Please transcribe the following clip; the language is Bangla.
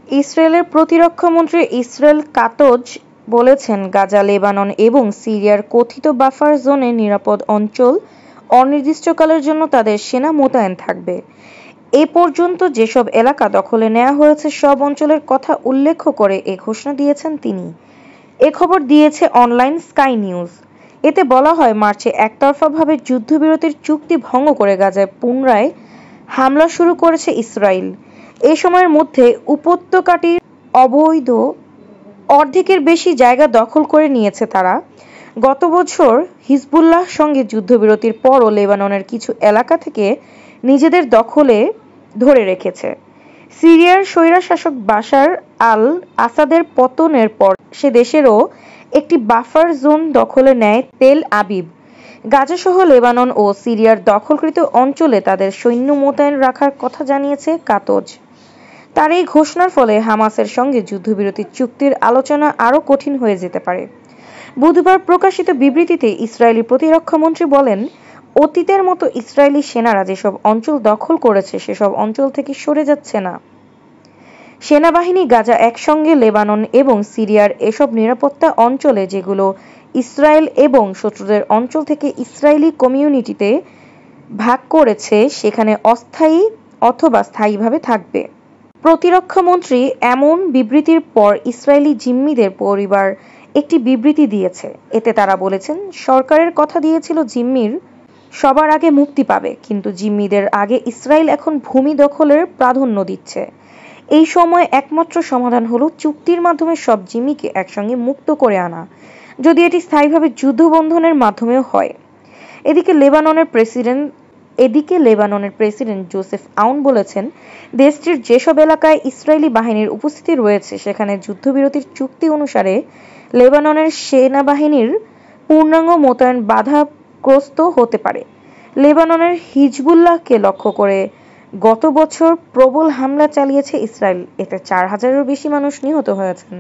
ইসরায়েলের প্রতিরক্ষামন্ত্রী ইসরায়েল কাতজ বলেছেন, গাজা, লেবানন এবং সিরিয়ার কথিত বাফার জোনে নিরাপদ অঞ্চল অনির্দিষ্টকালের জন্য তাদের সেনা মোতায়েন থাকবে। এ পর্যন্ত যেসব এলাকা দখলে নেওয়া হয়েছে সব অঞ্চলের কথা উল্লেখ করে এ ঘোষণা দিয়েছেন তিনি। এ খবর দিয়েছে অনলাইন স্কাই নিউজ। এতে বলা হয়, মার্চে একতরফাভাবে যুদ্ধবিরতির চুক্তি ভঙ্গ করে গাজায় পুনরায় হামলা শুরু করেছে ইসরায়েল। এ সময়ের মধ্যে উপত্যকাটির অবৈধ অর্ধেকের বেশি জায়গা দখল করে নিয়েছে তারা। গত বছর হিজবুল্লাহ সঙ্গে যুদ্ধবিরতির পরও লেবাননের কিছু এলাকা থেকে নিজেদের দখলে ধরে রেখেছে। সিরিয়ার স্বৈরশাসক বাশার আল আসাদের পতনের পর সে দেশেরও একটি বাফার জোন দখলে নেয় তেল আবিব। গাজাসহ লেবানন ও সিরিয়ার দখলকৃত অঞ্চলে তাদের সৈন্য মোতায়েন রাখার কথা জানিয়েছে কাতজ। তার এই ঘোষণার ফলে হামাসের সঙ্গে যুদ্ধবিরতি চুক্তির আলোচনা আরও কঠিন হয়ে যেতে পারে। বুধবার প্রকাশিত বিবৃতিতে ইসরায়েলি প্রতিরক্ষামন্ত্রী বলেন, অতীতের মতো ইসরায়েলি সেনারা যেসব অঞ্চল দখল করেছে সেসব অঞ্চল থেকে সরে যাচ্ছে না। সেনাবাহিনী গাজা একসঙ্গে লেবানন এবং সিরিয়ার এসব নিরাপত্তা অঞ্চলে, যেগুলো ইসরায়েল এবং শত্রুদের অঞ্চল থেকে ইসরায়েলি কমিউনিটিতে ভাগ করেছে, সেখানে অস্থায়ী অথবা স্থায়ীভাবে থাকবে। প্রতিরক্ষামন্ত্রী এমন বিবৃতির পর ইসরায়েলি জিম্মিদের পরিবার একটি বিবৃতি দিয়েছে। এতে তারা বলেছেন, সরকারের কথা দিয়েছিল জিম্মির সবার আগে মুক্তি পাবে, কিন্তু জিম্মিদের আগে ইসরায়েল এখন ভূমি দখলের প্রাধান্য দিচ্ছে। এই সময় একমাত্র সমাধান হলো চুক্তির মাধ্যমে সব জিম্মিকে একসঙ্গে মুক্ত করে আনা, যদি এটি স্থায়ীভাবে যুদ্ধবন্ধনের মাধ্যমেও হয়। এদিকে লেবাননের প্রেসিডেন্ট জোসেফ আউন বলেছেন, দেশটির যেসব এলাকায় ইসরায়েলি বাহিনীর উপস্থিতি রয়েছে সেখানে যুদ্ধবিরতির চুক্তি অনুসারে লেবাননের সেনাবাহিনীর পূর্ণাঙ্গ মোতায়েন বাধাগ্রস্ত হতে পারে। লেবাননের হিজবুল্লাহকে লক্ষ্য করে গত বছর প্রবল হামলা চালিয়েছে ইসরায়েল। এতে ৪,০০০-এরও বেশি মানুষ নিহত হয়েছেন।